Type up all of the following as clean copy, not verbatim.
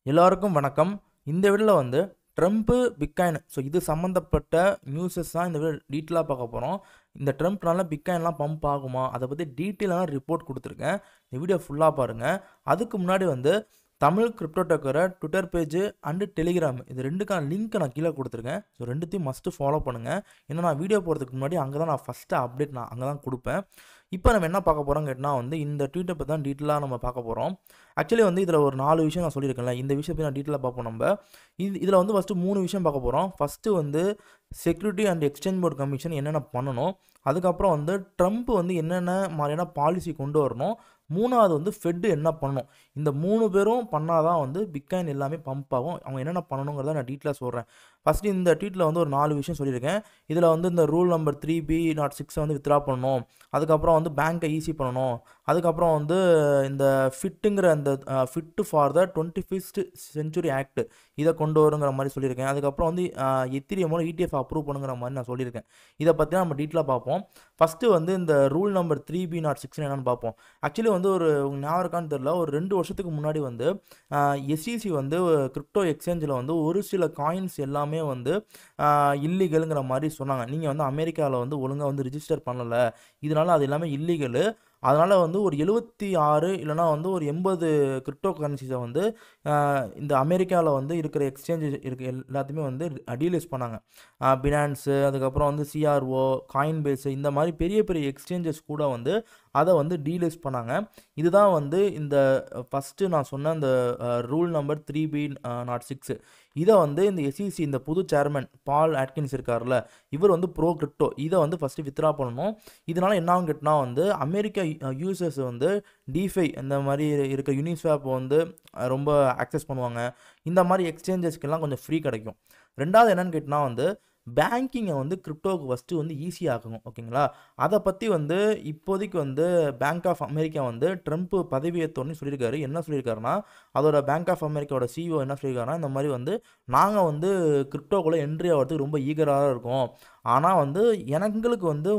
எல்லாருக்கும் வணக்கம். இந்த வீடியோல வந்து ட்ரம்ப், பிட்காயின் இது சம்மந்தப்பட்ட நியூஸஸ் தான் இந்த வீடியோ டீட்டெயிலா பார்க்க போறோம். இந்த ட்ரம்ப்னால பிட்காயின்லாம் பம்ப் ஆகுமா? அத பத்தி டீட்டெயிலான ரிப்போர்ட் குடுத்துருக்கேன். இந்த வீடியோ ஃபுல்லா பாருங்க. அதுக்கு முன்னாடி வந்து தமிழ் கிரிப்டோ டோக்கர ட்விட்டர் பேஜ் அண்ட் டெலிகிராம் இது 2க்கான லிங்க் நான் கீழ குடுத்துருக்கேன். ஸோ 2த்தையும் மஸ்ட் ஃபாலோ பண்ணுங்க. ஏன்னா நான் வீடியோ போடுறதுக்கு முன்னாடி அங்க தான் நான் ஃபர்ஸ்ட் அப்டேட் நான் அங்க தான் குடுப்பேன். இப்போ நம்ம என்ன பார்க்க போறோம்னு கேட்டா வந்து இந்த ட்வீட்ட பத்தி தான் டீட்டெயிலா நம்ம பார்க்க போறோம். ஆக்சுவலி வந்து இதுல ஒரு 4 விஷயம் நான் சொல்லியிருக்கேன்ல. இந்த விஷயத்த பத்தி நான் டீட்டெயிலா பார்ப்போம் நம்ப. இதுல வந்து ஃபர்ஸ்ட் 3 விஷயம் பார்க்க போறோம். ஃபர்ஸ்ட் வந்து security and exchange board commission என்னென்ன பண்ணணும். அதுக்கப்புறம் வந்து ட்ரம்ப் வந்து என்னென்ன மாதிரியான பாலிசி கொண்டு வரணும். 3வது வந்து ஃபெட் என்ன பண்ணணும். இந்த 3 பேரும் பண்ணாதான் வந்து பிட்காயின் எல்லாமே பம்ப் ஆகும். அவங்க என்னென்ன பண்ணணுங்கிறத நான் டீட்டெயிலா சொல்றேன். ஃபர்ஸ்ட் இந்த ட்வீட்ல வந்து ஒரு 4 விஷயம் சொல்லியிருக்கேன். இதுல வந்து இந்த ரூல் நம்பர் 3B06 வந்து வித்ட்ரா பண்ணணும். அதுக்கப்புறம் வந்து பேங்கை ஈஸி பண்ணணும். அதுக்கப்புறம் வந்து இந்த ஃபிட்டுங்கிற அந்த fit for the 25th century act இதை கொண்டு வருங்கிற மாதிரி சொல்லியிருக்கேன். அதுக்கப்புறம் வந்து எத்திரியமோட ETF அப்ரூவ் பண்ணுங்கிற மாதிரி நான் சொல்லியிருக்கேன். இதை பற்றி நம்ம டீட்டெயிலாக பார்ப்போம். ஃபர்ஸ்ட் வந்து இந்த ரூல் நம்பர் 3B06 என்னன்னு பார்ப்போம். ஆக்சுவலி வந்து ஒரு ஞாபகம் இருக்கான்னு தெரியல, ஒரு 2 வருஷத்துக்கு முன்னாடி வந்து SEC வந்து கிரிப்டோ எக்ஸ்சேஞ்சில் வந்து ஒரு சில காயின்ஸ் எல்லாமே வந்து இல்லீகலுங்கிற மாதிரி சொன்னாங்க. நீங்கள் வந்து அமெரிக்காவில் வந்து ஒழுங்காக வந்து ரிஜிஸ்டர் பண்ணலை, இதனால அது எல்லாமே இல்லீகலு. அதனால் வந்து ஒரு 76 இல்லைனா வந்து ஒரு 80 கிரிப்டோ கரன்சிஸை வந்து இந்த அமெரிக்காவில் வந்து இருக்கிற எக்ஸ்சேஞ்சு இருக்க எல்லாத்தையுமே வந்து டீலிஸ்ட் பண்ணாங்க. பினான்ஸு, அதுக்கப்புறம் வந்து CRO, காயின் பேஸு, இந்த மாதிரி பெரிய பெரிய எக்ஸ்சேஞ்சஸ் கூட வந்து அதை வந்து டீலிஸ்ட் பண்ணாங்க. இதுதான் வந்து இந்த ஃபஸ்ட்டு நான் சொன்ன அந்த ரூல் நம்பர் 3B06 இதை வந்து இந்த SEC இந்த புது சேர்மன் பால் ஆட்கின்ஸ் இருக்கார்ல, இவர் வந்து ப்ரோ கிரிப்டோ இதை வந்து ஃபஸ்ட்டு வித்ட்ரா பண்ணணும். இதனால் என்ன ஆகும் கேட்டினா வந்து அமெரிக்கா யூசர்ஸ் வந்து டிஃபை இந்த மாதிரி இருக்க யூனிஸ்வாப் வந்து ரொம்ப ஆக்சஸ் பண்ணுவாங்க. இந்த மாதிரி எக்ஸ்சேஞ்சஸ்க்கெல்லாம் கொஞ்சம் ஃப்ரீ கிடைக்கும். 2வது என்னன்னு கேட்டினா வந்து பேங்கிங்கை வந்து கிரிப்டோவுக்கு ஃபஸ்ட்டு வந்து ஈஸியாகணும். ஓகேங்களா? அதை பற்றி வந்து இப்போதைக்கு வந்து பேங்க் ஆஃப் அமெரிக்கா வந்து ட்ரம்ப் பதவியேற்றோன்னு சொல்லியிருக்காரு. என்ன சொல்லியிருக்காருன்னா, அதோட பேங்க் ஆஃப் அமெரிக்காவோட CEO என்ன சொல்லியிருக்காருன்னா, இந்த மாதிரி வந்து நாங்கள் வந்து கிரிப்டோக்குள்ளே என்ட்ரி ஆகிறதுக்கு ரொம்ப ஈகராக இருக்கோம். ஆனால் வந்து எங்களுக்கு வந்து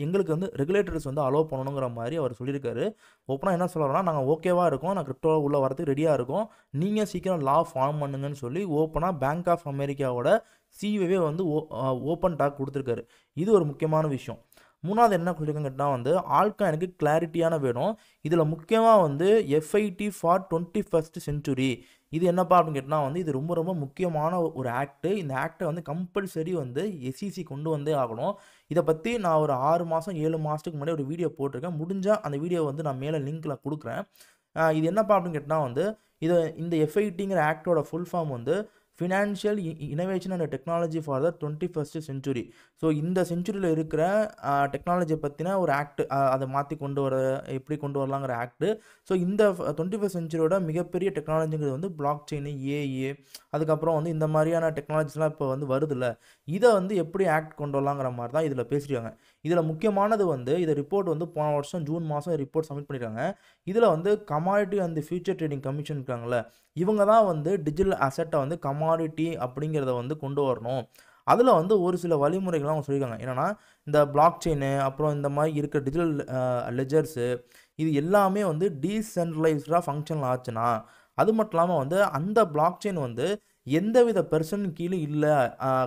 எங்களுக்கு வந்து ரெகுலேட்டர்ஸ் வந்து அலோவ் பண்ணணுங்கிற மாதிரி அவர் சொல்லியிருக்காரு. ஓப்பனாக என்ன சொல்கிறாருன்னா, நாங்கள் ஓகேவாக இருக்கோம், நான் கிரிப்டோ உள்ளே வரதுக்கு ரெடியாக இருக்கோம், நீங்கள் சீக்கிரம் லா ஃபார்ம் பண்ணுங்கன்னு சொல்லி ஓப்பனாக பேங்க் ஆஃப் அமெரிக்காவோட CEOவே வந்து ஓப்பன் டாக் கொடுத்துருக்காரு. இது ஒரு முக்கியமான விஷயம். 3வது என்ன சொல்லியிருக்காங்க கேட்டால் வந்து ஆல்காயினுக்கு கிளாரிட்டியான வேணும். இதில் முக்கியமாக வந்து FIT ஃபார் 21st செஞ்சுரி இது என்னப்பா அப்படின்னு கேட்டால் வந்து இது ரொம்ப ரொம்ப முக்கியமான ஒரு ஆக்ட். இந்த ஆக்டை வந்து கம்பல்சரி வந்து SEC கொண்டு வந்தே ஆகணும். இதை பற்றி நான் ஒரு 6 மாதம் 7 மாதத்துக்கு முன்னாடி ஒரு வீடியோ போட்டிருக்கேன். முடிஞ்சால் அந்த வீடியோ வந்து நான் மேலே லிங்க்கில் கொடுக்குறேன். இது என்னப்பா அப்படின்னு கேட்டால் வந்து இந்த FITங்கிற ஆக்டோட ஃபுல் ஃபார்ம் வந்து financial innovation and technology for the 21st century. So இந்த செஞ்சுரியில் இருக்கிற டெக்னாலஜியை பற்றின ஒரு ஆக்ட், அதை மாற்றி கொண்டு வர எப்படி கொண்டு வரலாங்கிற ஆக்ட். ஸோ இந்த 21st செஞ்சுரியோட மிகப்பெரிய டெக்னாலஜிங்கிறது வந்து பிளாக் செயின், AI, அதுக்கப்புறம் வந்து இந்த மாதிரியான டெக்னாலஜிஸ்லாம் இப்போ வந்து வருதுல்ல, இதை வந்து எப்படி ஆக்ட் கொண்டு வரலாங்கிற மாதிரி தான் இதில் பேசியிருக்காங்க. இதில் முக்கியமானது வந்து இதை ரிப்போர்ட் வந்து போன வருஷம் ஜூன் மாதம் ரிப்போர்ட் சப்மிட் பண்ணியிருக்காங்க. இதில் வந்து commodity and future trading commission இருக்காங்கல்ல, இவங்க தான் வந்து டிஜிட்டல் அசெட்டை வந்து கமாடிட்டி அப்படிங்கிறத வந்து கொண்டு வரணும். அதில் வந்து ஒரு சில வழிமுறைகள்லாம் அவங்க சொல்லியிருக்காங்க. என்னென்னா, இந்த பிளாக் செயின், அப்புறம் இந்த மாதிரி இருக்க டிஜிட்டல் லெஜர்ஸு, இது எல்லாமே வந்து டீசென்ட்ரலைஸ்டாக ஃபங்க்ஷன் ஆச்சுன்னா, அது மட்டும் இல்லாமல் வந்து அந்த பிளாக் செயின் வந்து எந்தவித பெர்சன் கீழே இல்லை,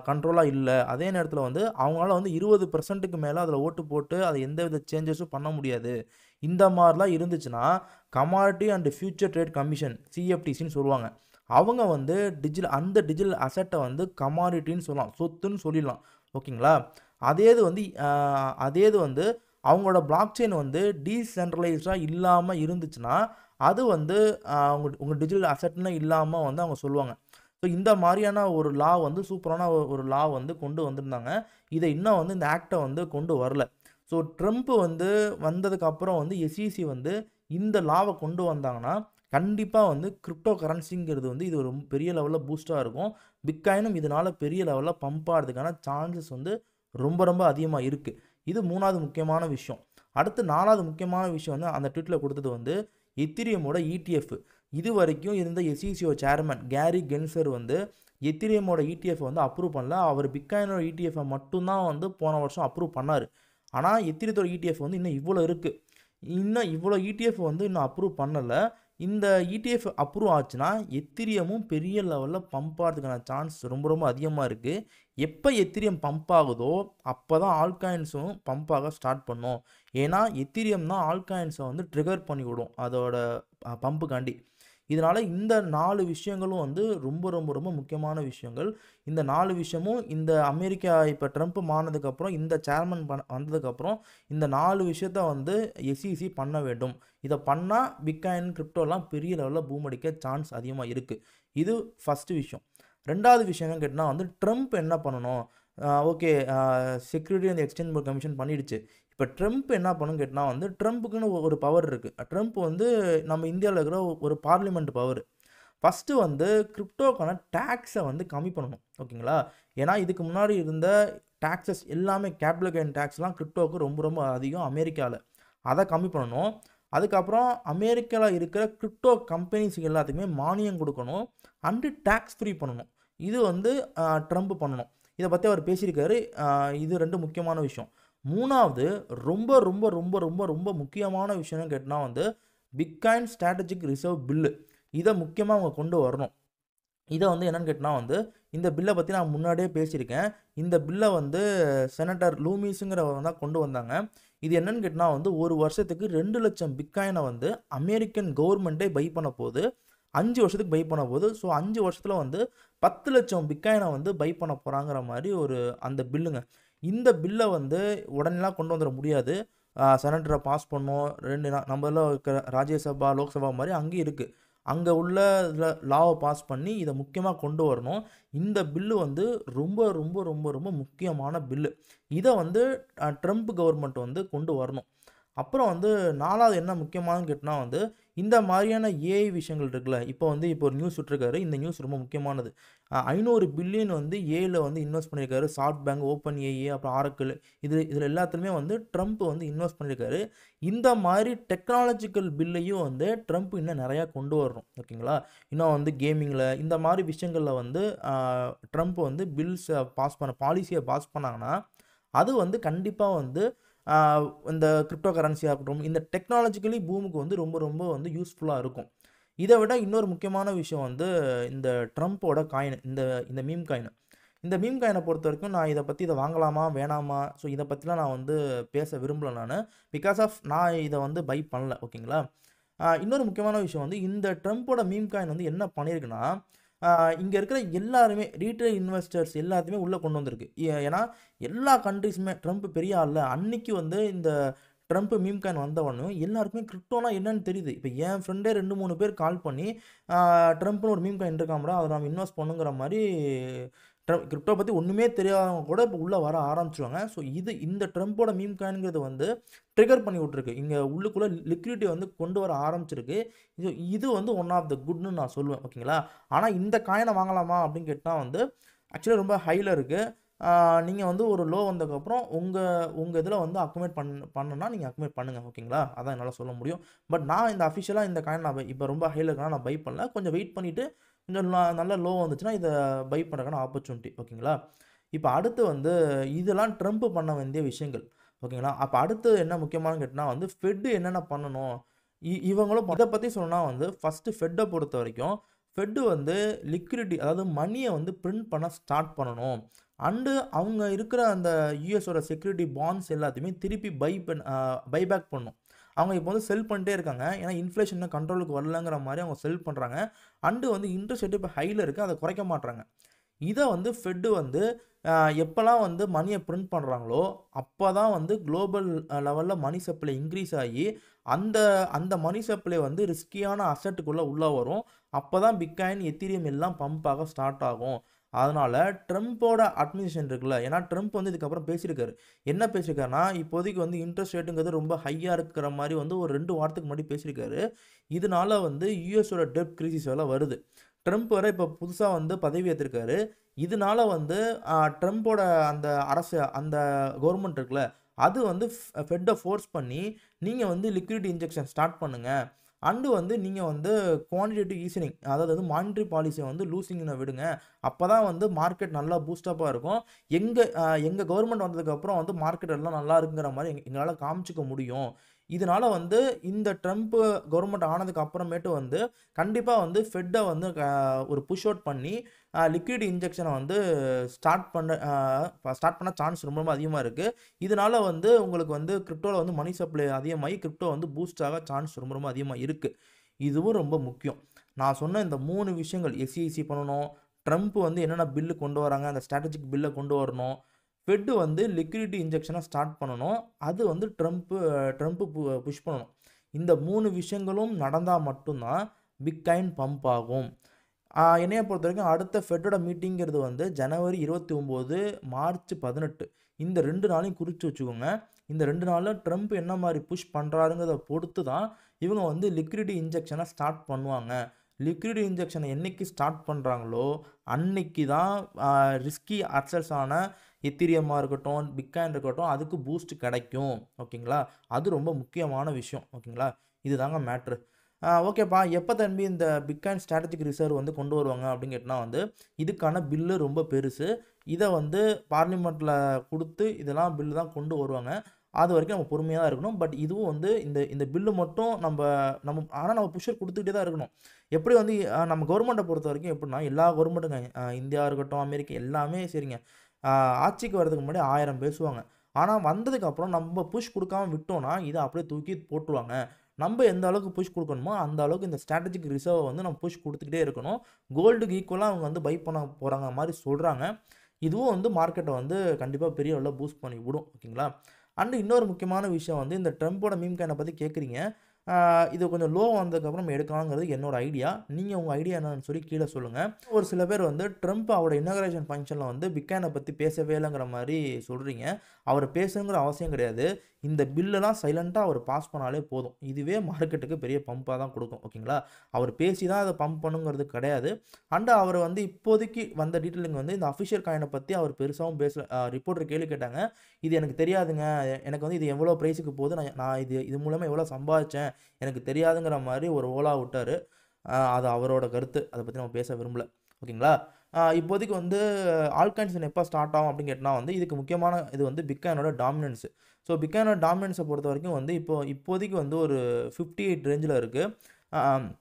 கண்ட்ரோலாக இல்லை, அதே நேரத்தில் வந்து அவங்களால வந்து 20% மேலே அதில் ஓட்டு போட்டு அதை எந்தவித சேஞ்சஸும் பண்ண முடியாது. இந்த மாதிரிலாம் இருந்துச்சுன்னா commodity and future trade commission CFTCன்னு சொல்லுவாங்க. அவங்க வந்து அந்த டிஜிட்டல் அசெட்டை வந்து கமாடிட்டின்னு சொல்லலாம், சொத்துன்னு சொல்லிடலாம். ஓகேங்களா? அதே இது வந்து அவங்களோட பிளாக் செயின் வந்து டீசென்ட்ரலைஸ்டாக இல்லாமல் இருந்துச்சுன்னா அது வந்து உங்கள் டிஜிட்டல் அசெட்னு இல்லாமல் வந்து அவங்க சொல்லுவாங்க. ஸோ இந்த மாதிரியான ஒரு லா வந்து சூப்பரான ஒரு லா வந்து கொண்டு வந்திருந்தாங்க. இதை இன்னும் வந்து இந்த ஆக்டை வந்து கொண்டு வரல. ஸோ ட்ரம்ப் வந்து வந்ததுக்கப்புறம் வந்து SEC வந்து இந்த லாவை கொண்டு வந்தாங்கன்னா கண்டிப்பாக வந்து கிரிப்டோ கரன்சிங்கிறது வந்து இது ஒரு பெரிய லெவலில் பூஸ்டாக இருக்கும். பிட்காயினும் இதனால் பெரிய லெவலில் பம்ப் ஆகிறதுக்கான சான்சஸ் வந்து ரொம்ப ரொம்ப அதிகமாக இருக்குது. இது 3வது முக்கியமான விஷயம். அடுத்து 4வது முக்கியமான விஷயம் வந்து அந்த ட்வீட்டில் கொடுத்தது வந்து எத்திரியமோட ETF. இது வரைக்கும் இருந்த SEC சேர்மன் கேரி கென்சர் வந்து எத்திரியமோட ETF வந்து அப்ரூவ் பண்ணல. அவர் பிட்காயினோட ETF மட்டும்தான் வந்து போன வருஷம் அப்ரூவ் பண்ணார். ஆனால் எத்திரியத்தோட ETF வந்து இன்னும் இவ்வளோ இருக்குது. இன்னும் இவ்வளோ ETF வந்து இன்னும் அப்ரூவ் பண்ணலை. இந்த இடிஎஃப் அப்ரூவ் ஆச்சுன்னா எத்திரியமும் பெரிய லெவலில் பம்ப் ஆகிறதுக்கான சான்ஸ் ரொம்ப ரொம்ப அதிகமாக இருக்குது. எப்போ எத்திரியம் பம்ப் ஆகுதோ அப்போ தான் ஆல்காயின்ஸும் பம்ப் ஆக ஸ்டார்ட் பண்ணும். ஏன்னா எத்திரியம் தான் ஆல்காயின்ஸை வந்து ட்ரிகர் பண்ணி விடும் அதோட பம்புக்காண்டி. இதனால் இந்த 4 விஷயங்களும் வந்து ரொம்ப ரொம்ப ரொம்ப முக்கியமான விஷயங்கள். இந்த 4 விஷயமும் இந்த அமெரிக்கா இப்போ ட்ரம்ப் மாறினதுக்கப்புறம் இந்த சேர்மன் வந்ததுக்கப்புறம் இந்த 4 விஷயத்த வந்து எஸ்இசி பண்ண வேண்டும். இதை பண்ணால் பிட்காயின் கிரிப்டோலாம் பெரிய லெவலில் பூம் அடிக்க சான்ஸ் அதிகமாக இருக்குது. இது ஃபஸ்ட்டு விஷயம். 2வது விஷயம் என்னன்னு கேட்டால் வந்து ட்ரம்ப் என்ன பண்ணணும்? Okay, security and exchange commission பண்ணிடுச்சு. இப்போ ட்ரம்ப் என்ன பண்ணணும்னு கேட்டால் வந்து ட்ரம்ப்புக்குன்னு ஒரு பவர் இருக்குது. ட்ரம்ப் வந்து நம்ம இந்தியாவில் இருக்கிற ஒரு பார்லிமெண்ட் பவர். ஃபஸ்ட்டு வந்து கிரிப்டோக்கான டேக்ஸை வந்து கம்மி பண்ணணும். ஓகேங்களா? ஏன்னா இதுக்கு முன்னாடி இருந்த டேக்ஸஸ் எல்லாமே கேபிட்டல் கெயின் டேக்ஸ்லாம் கிரிப்டோவுக்கு ரொம்ப ரொம்ப அதிகம் அமெரிக்காவில். அதை கம்மி பண்ணணும். அதுக்கப்புறம் அமெரிக்காவில் இருக்கிற கிரிப்டோ கம்பெனிஸுக்கு எல்லாத்துக்குமே மானியம் கொடுக்கணும். அண்டு டேக்ஸ் ஃப்ரீ பண்ணணும். இது வந்து ட்ரம்ப் பண்ணணும். இதை பற்றி அவர் பேசியிருக்காரு. இது 2 முக்கியமான விஷயம். 3வது ரொம்ப ரொம்ப ரொம்ப ரொம்ப ரொம்ப முக்கியமான விஷயம்னு கேட்டால் வந்து பிட்காயின் ஸ்ட்ராட்டஜிக் ரிசர்வ் பில்லு. இதை முக்கியமாக அவங்க கொண்டு வரணும். இதை வந்து என்னென்னு கேட்டால் வந்து இந்த பில்லை பற்றி நான் முன்னாடியே பேசியிருக்கேன். இந்த பில்லை வந்து செனட்டர் லூமிஸுங்கிறவங்க தான் கொண்டு வந்தாங்க. இது என்னென்னு கேட்டால் வந்து ஒரு வருஷத்துக்கு 2 லட்சம் பிட்காயினை வந்து அமெரிக்கன் கவர்மெண்ட்டே பை பண்ண போகுது. 5 வருஷத்துக்கு பை பண்ண போகுது. ஸோ 5 வருஷத்தில் வந்து 10 லட்சம் பிட்காயினை வந்து பை பண்ண போகிறாங்கிற மாதிரி ஒரு அந்த பில்லுங்க. இந்த பில்லை வந்து உடனேலாம் கொண்டு வந்துட முடியாது. செனட்டரை பாஸ் பண்ணோம். 2 நம்மள இருக்கிற ராஜ்யசபா லோக்சபா மாதிரி அங்கேயும் இருக்குது. அங்கே உள்ள இதில் லாவை பாஸ் பண்ணி இதை முக்கியமாக கொண்டு வரணும். இந்த பில்லு வந்து ரொம்ப ரொம்ப ரொம்ப ரொம்ப முக்கியமான பில்லு. இதை வந்து ட்ரம்ப் கவர்மெண்ட் வந்து கொண்டு வரணும். அப்புறம் வந்து 4வது என்ன முக்கியமானன்னு கேட்டால் வந்து இந்த மாதிரியான ஏஐ விஷயங்கள் இருக்குல்ல. இப்போ ஒரு நியூஸ் விட்டுருக்காரு. இந்த நியூஸ் ரொம்ப முக்கியமானது. 500 பில்லியன் வந்து ஏஐல வந்து இன்வெஸ்ட் பண்ணியிருக்காரு. சாஃப்ட் பேங்க், ஓப்பன் ஏஐ, அப்புறம் ஆரக்கிள், இதில் எல்லாத்துலேயுமே வந்து ட்ரம்ப் வந்து இன்வெஸ்ட் பண்ணியிருக்காரு. இந்த மாதிரி டெக்னாலஜிக்கல் பில்லையும் வந்து ட்ரம்ப் இன்னும் நிறையா கொண்டு வரணும். ஓகேங்களா? இன்னும் வந்து கேமிங்கில் இந்த மாதிரி விஷயங்களில் வந்து ட்ரம்ப் வந்து பில்ஸை பாலிசியை பாஸ் பண்ணாங்கன்னா அது வந்து கண்டிப்பாக வந்து இந்த கிரிப்டோ கரன்சியாக இருக்கட்டும், இந்த டெக்னாலஜிக்கலி பூமுக்கு வந்து ரொம்ப ரொம்ப வந்து யூஸ்ஃபுல்லாக இருக்கும். இதை விட இன்னொரு முக்கியமான விஷயம் வந்து இந்த ட்ரம்ப்போட காயின், இந்த மீம் காயின். இந்த மீம் காயினை பொறுத்த வரைக்கும் நான் இதை வாங்கலாமா வேணாமா, ஸோ இதை பற்றிலாம் நான் வந்து பேச விரும்பலை நான். பிகாஸ் ஆஃப் நான் இதை வந்து பை பண்ணல. ஓகேங்களா? இன்னொரு முக்கியமான விஷயம் வந்து இந்த ட்ரம்ப்போட மீம் காயின் வந்து என்ன பண்ணியிருக்குன்னா, இங்கே இருக்கிற எல்லாருமே ரீட்டைல் இன்வெஸ்டர்ஸ் எல்லாத்தையுமே உள்ளே கொண்டு வந்திருக்கு. ஏன்னா எல்லா கண்ட்ரிஸுமே ட்ரம்ப் பெரிய ஆள்ல அன்னைக்கு வந்து இந்த ட்ரம்ப் மீம் காயின் வந்தவொடனே எல்லாருக்குமே கிரிப்டோனா என்னன்னு தெரியுது. இப்போ என் ஃப்ரெண்டே 2-3 பேர் கால் பண்ணி ட்ரம்ப்னு ஒரு மீம் காயின் இருக்காமடா, அதை நம்ம இன்வெஸ்ட் பண்ணுங்கிற மாதிரி கிரிப்டோ பற்றி ஒன்றுமே தெரியாதவங்க கூட இப்போ உள்ளே வர ஆரம்பிச்சிருவாங்க. ஸோ இந்த ட்ரம்ப்போட மீம் காயின்ங்கிறது வந்து ட்ரிகர் பண்ணி விட்ருக்கு. இங்கே உள்ளுக்குள்ளே லிக்விடிட்டி வந்து கொண்டு வர ஆரம்பிச்சிருக்கு. இது வந்து ஒன் ஆஃப் த குட்னு நான் சொல்லுவேன். ஓகேங்களா? ஆனால் இந்த காயினை வாங்கலாமா அப்படின்னு கேட்டால் வந்து ஆக்சுவலாக ரொம்ப ஹையில் இருக்குது. நீங்கள் வந்து ஒரு லோ வந்ததுக்கப்புறம் உங்கள் இதில் வந்து அக்குமேட் பண்ணுன்னா நீங்கள் அக்குமேட் பண்ணுங்கள். ஓகேங்களா? அதான் என்னால் சொல்ல முடியும். பட் நான் இந்த அஃபிஷியலாக இந்த காயின் நான் இப்போ ரொம்ப ஹையில் இருக்கனால நான் பை பண்ணல. கொஞ்சம் வெயிட் பண்ணிவிட்டு கொஞ்சம் நல்ல லோ வந்துச்சுன்னா இதை பை பண்ணுறதுக்கான ஆப்பர்ச்சுனிட்டி. ஓகேங்களா? இப்போ அடுத்து வந்து இதெல்லாம் ட்ரம்ப் பண்ண வேண்டிய விஷயங்கள். ஓகேங்களா? அப்போ அடுத்து என்ன முக்கியமானு கேட்டால் வந்து ஃபெட்டு என்னென்ன பண்ணணும், இவங்களும் இதை பற்றி சொன்னால் வந்து ஃபஸ்ட்டு ஃபெட்டை பொறுத்த வரைக்கும் ஃபெட்டு வந்து லிக்விடிட்டி, அதாவது மணியை வந்து பிரிண்ட் பண்ண ஸ்டார்ட் பண்ணணும். அண்டு அவங்க இருக்கிற அந்த யூஎஸோட செக்யூரிட்டி பாண்ட்ஸ் எல்லாத்தையுமே திருப்பி பைபேக் பண்ணணும். அவங்க இப்போ வந்து செல் பண்ணிட்டே இருக்காங்க. ஏன்னா இன்ஃப்ளேஷன் கண்ட்ரோலுக்கு வரலங்கிற மாதிரி அவங்க செல் பண்ணுறாங்க. அண்டு வந்து இன்ட்ரெஸ்ட் ரேட் இப்போ ஹையில் இருக்குது, அதை குறைக்க மாட்டுறாங்க. இதை வந்து ஃபெட்டு வந்து எப்போல்லாம் வந்து மணியை பிரிண்ட் பண்ணுறாங்களோ அப்போ தான் வந்து குளோபல் லெவலில் மணி சப்ளை இன்க்ரீஸ் ஆகி அந்த மணி சப்ளை வந்து ரிஸ்கியான அசட்டுக்குள்ளே உள்ளே வரும். அப்போ தான் பிட்காயின், எத்தீரியம் எல்லாம் பம்ப் ஆக ஸ்டார்ட் ஆகும். அதனால் ட்ரம்ப்போட அட்மினிஸ்ட்ரேஷன் இருக்குல்ல, ஏன்னா ட்ரம்ப் வந்து இதுக்கப்புறம் பேசியிருக்காரு. என்ன பேசியிருக்காருன்னா, இப்போதைக்கு வந்து இன்ட்ரெஸ்ட் ரேட்டுங்கிறது ரொம்ப ஹையாக இருக்கிற மாதிரி வந்து ஒரு 2 வாரத்துக்கு முன்னாடி பேசியிருக்காரு. இதனால வந்து யூஎஸோட டெப்ட் கிரைசிஸ் எல்லாம் வருது. ட்ரம்ப் வர இப்போ புதுசாக வந்து பதவி ஏற்றிருக்காரு. இதனால வந்து ட்ரம்ப்போட அந்த அந்த கவர்மெண்ட் இருக்குல்ல, அது வந்து ஃபெட்டை ஃபோர்ஸ் பண்ணி நீங்கள் வந்து லிக்விடிட்டி இன்ஜெக்ஷன் ஸ்டார்ட் பண்ணுங்கள். அண்டு வந்து நீங்கள் வந்து குவான்டிடேட்டிவ் ஈஸனிங், அதாவது வந்து மானிட்டரி பாலிசியை வந்து லூசிங்னு விடுங்க. அப்போ தான் வந்து மார்க்கெட் நல்லா பூஸ்டப்பாக இருக்கும். எங்கள் கவர்மெண்ட் வந்ததுக்கப்புறம் வந்து மார்க்கெட் எல்லாம் நல்லா இருக்குங்கிற மாதிரி எங்களால் காமிச்சிக்க முடியும். இதனால வந்து இந்த ட்ரம்ப் கவர்மெண்ட் ஆனதுக்கு அப்புறமேட்டு வந்து கண்டிப்பாக வந்து ஃபெட்டை வந்து ஒரு புஷ் அவுட் பண்ணி லிக்விட் இன்ஜெக்ஷனை வந்து ஸ்டார்ட் பண்ண சான்ஸ் ரொம்ப ரொம்ப அதிகமாக இருக்குது. இதனால வந்து உங்களுக்கு வந்து கிரிப்டோவில் வந்து மணி சப்ளை அதிகமாகி கிரிப்டோ வந்து பூஸ்ட் ஆக சான்ஸ் ரொம்ப ரொம்ப அதிகமாக இருக்குது. இதுவும் ரொம்ப முக்கியம். நான் சொன்ன இந்த 3 விஷயங்கள் எஸ்இசி பண்ணணும், ட்ரம்ப் வந்து என்னென்ன பில்லு கொண்டு வராங்க, அந்த ஸ்ட்ராட்டஜிக் பில்லை கொண்டு வரணும், ஃபெட் வந்து லிக்விடிட்டி இன்ஜெக்ஷனை ஸ்டார்ட் பண்ணணும், அது வந்து ட்ரம்ப்பு புஷ் பண்ணணும். இந்த 3 விஷயங்களும் நடந்தால் மட்டும்தான் பிட்காயின் பம்ப் ஆகும். என்னைய பொறுத்த வரைக்கும் அடுத்த ஃபெட்டோட மீட்டிங்கிறது வந்து ஜனவரி 29, மார்ச் 18 இந்த 2 நாளையும் குறித்து வச்சுக்கோங்க. இந்த 2 நாளில் ட்ரம்ப் என்ன மாதிரி புஷ் பண்ணுறாருங்கிறத பொறுத்து தான் இவங்க வந்து லிக்விடிட்டி இன்ஜெக்ஷனை ஸ்டார்ட் பண்ணுவாங்க. லிக்விடிட்டி இன்ஜெக்ஷனை என்னைக்கு ஸ்டார்ட் பண்ணுறாங்களோ அன்னைக்கு தான் ரிஸ்கி அசட்ஸான எத்திரியமாக இருக்கட்டும், பிட்காயின் இருக்கட்டும், அதுக்கு பூஸ்ட் கிடைக்கும். ஓகேங்களா? அது ரொம்ப முக்கியமான விஷயம். ஓகேங்களா? இதுதாங்க மேட்ரு. ஓகேப்பா, எப்போ தம்பி இந்த பிட்காயின் ஸ்ட்ராட்டஜிக் ரிசர்வ் வந்து கொண்டு வருவாங்க அப்படின்னு கேட்டால் வந்து இதுக்கான பில்லு ரொம்ப பெருசு. இதை வந்து பார்லிமெண்ட்டில் கொடுத்து இதெல்லாம் பில்லு தான் கொண்டு வருவாங்க. அது வரைக்கும் நம்ம பொறுமையாக தான் இருக்கணும். பட் இதுவும் வந்து இந்த பில்லு மட்டும் ஆனால் நம்ம புஷர் கொடுத்துக்கிட்டே தான் இருக்கணும். எப்படி வந்து நம்ம கவர்மெண்ட்டை பொறுத்த வரைக்கும் எப்படின்னா எல்லா கவர்மெண்ட்டுங்க இந்தியா இருக்கட்டும், அமெரிக்கா எல்லாமே சரிங்க, ஆட்சிக்கு வர்றதுக்கு முன்னாடி 1000 பேசுவாங்க. ஆனால் வந்ததுக்கப்புறம் நம்ம புஷ் கொடுக்காம விட்டோம்னா இதை அப்படியே தூக்கி போட்டுருவாங்க. நம்ம எந்த அளவுக்கு புஷ் கொடுக்கணுமோ அந்த அளவுக்கு இந்த ஸ்ட்ராட்டஜிக் ரிசர்வை வந்து நம்ம புஷ் கொடுத்துக்கிட்டே இருக்கணும். கோல்டுக்கு ஈக்குவலாக அவங்க வந்து பை பண்ண போகிறாங்க மாதிரி சொல்கிறாங்க. இதுவும் வந்து மார்க்கெட்டை வந்து கண்டிப்பாக பெரிய அளவில் பூஸ்ட் பண்ணி விடும். ஓகேங்களா? அண்ட் இன்னொரு முக்கியமான விஷயம் வந்து இந்த ட்ரம்ப்போட மீம் காயினை பற்றி கேட்குறீங்க. இது கொஞ்சம் லோ வந்ததுக்கப்புறம் நம்ம எடுக்கலாங்கிறது என்னோட ஐடியா. நீங்கள் உங்கள் ஐடியா என்னன்னு சொல்லி கீழே சொல்லுங்கள். ஒரு சில பேர் வந்து ட்ரம்ப் அவரோட இனாகரேஷன் ஃபங்க்ஷனில் வந்து பிட்காயினை பற்றி பேசவே இல்லைங்கிற மாதிரி சொல்கிறீங்க. அவர் பேசணுங்கிற அவசியம் கிடையாது. இந்த பில்லெல்லாம் சைலண்ட்டாக அவர் பாஸ் பண்ணாலே போதும். இதுவே மார்க்கெட்டுக்கு பெரிய பம்பாக தான் கொடுக்கும். ஓகேங்களா? அவர் பேசி தான் அதை பம்ப் பண்ணுங்கிறது கிடையாது. அண்ட் அவர் வந்து இப்போதைக்கு வந்த டீட்டெயிலிங் வந்து இந்த அஃபிஷியல் காயினை பற்றி அவர் பெருசாகவும் பேச ரிப்போர்ட்டர் கேள்வி கேட்டாங்க. இது எனக்கு தெரியாதுங்க, எனக்கு வந்து இது எவ்வளோ ப்ரைஸுக்கு போகுது, நான் இது மூலமாக எவ்வளோ சம்பாதிச்சேன் எனக்கு தெரியாதுங்கிற மாதிரி ஒரு ஓலா விட்டார். அது அவரோட கருத்து. அதை பற்றி நம்ம பேச விரும்பல. ஓகேங்களா? இப்போதைக்கு வந்து ஆல்காயின்ஸ் எப்போ ஸ்டார்ட் ஆகும் அப்படின்னு கேட்டால் வந்து இதுக்கு முக்கியமான இது வந்து பிட்காயினோட டாமினன்ஸ். ஸோ பிட்காயினோட டாமினன்ஸை பொறுத்த வரைக்கும் வந்து இப்போதைக்கு வந்து ஒரு 58 ரேஞ்சில் இருக்குது.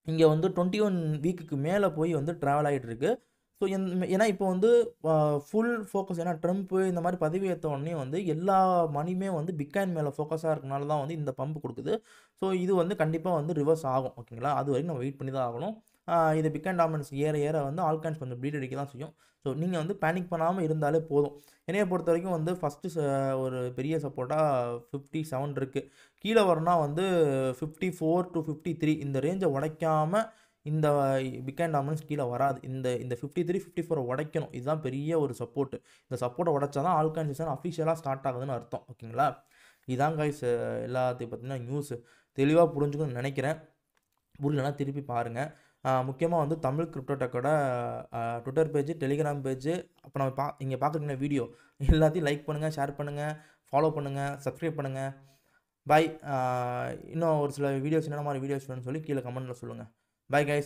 இங்கே வந்து 21 வீக்குக்கு மேலே போய் வந்து ட்ராவல் ஆகிட்டு இருக்கு. ஸோ ஏன்னா இப்போ வந்து ஃபுல் ஃபோக்கஸ், ஏன்னா ட்ரம்ப்பு இந்த மாதிரி பதவி ஏற்ற உடனே வந்து எல்லா மணியுமே வந்து பிட்காயின் மேலே ஃபோக்கஸாக இருக்கனால தான் வந்து இந்த பம்ப் கொடுக்குது. ஸோ இது வந்து கண்டிப்பாக வந்து ரிவர்ஸ் ஆகும். ஓகேங்களா? அது வரைக்கும் நம்ம வெயிட் பண்ணி தான் ஆகணும். இது பிட்காயின் டாமினன்ஸ் ஏற ஏற வந்து ஆல்காயின்ஸ் கொஞ்சம் ப்ளீட் அடிக்க தான் செய்யும். ஸோ நீங்கள் வந்து பேனிக் பண்ணாமல் இருந்தாலே போதும். என்னையை பொறுத்த வரைக்கும் வந்து ஃபஸ்ட்டு ஒரு பெரிய சப்போர்ட்டாக 57 இருக்குது. கீழே வரணும்னா வந்து 54 to 53 இந்த ரேஞ்சை உடைக்காமல் இந்த பிட்காயின் டாமினன்ஸ் கீழே வராது. இந்த 53, 54 உடைக்கணும். இதுதான் பெரிய ஒரு சப்போர்ட்டு. இந்த சப்போர்ட்டை உடைச்சா தான் ஆல்காயின் சீசன் அஃபிஷியலாக ஸ்டார்ட் ஆகுதுன்னு அர்த்தம். ஓகேங்களா? இதான் கைஸ் எல்லாத்தையும் பார்த்தீங்கன்னா நியூஸ் தெளிவாக புரிஞ்சுக்கணும்னு நினைக்கிறேன். புரியலன்னா திருப்பி பாருங்கள். முக்கியமாக வந்து தமிழ் கிரிப்டோடெக்கோட ட்விட்டர் பேஜ், டெலிகிராம் பேஜ், அப்போ நம்ம இங்கே பார்க்குறீங்க வீடியோ எல்லாத்தையும் லைக் பண்ணுங்கள், ஷேர் பண்ணுங்கள், ஃபாலோ பண்ணுங்கள், சப்ஸ்கிரைப் பண்ணுங்கள். பாய். இன்னும் ஒரு சில வீடியோஸ் என்னென்ன மாதிரி வீடியோஸ் வேணும்னு சொல்லி கீழே கமெண்ட்டில் சொல்லுங்கள். Bye guys.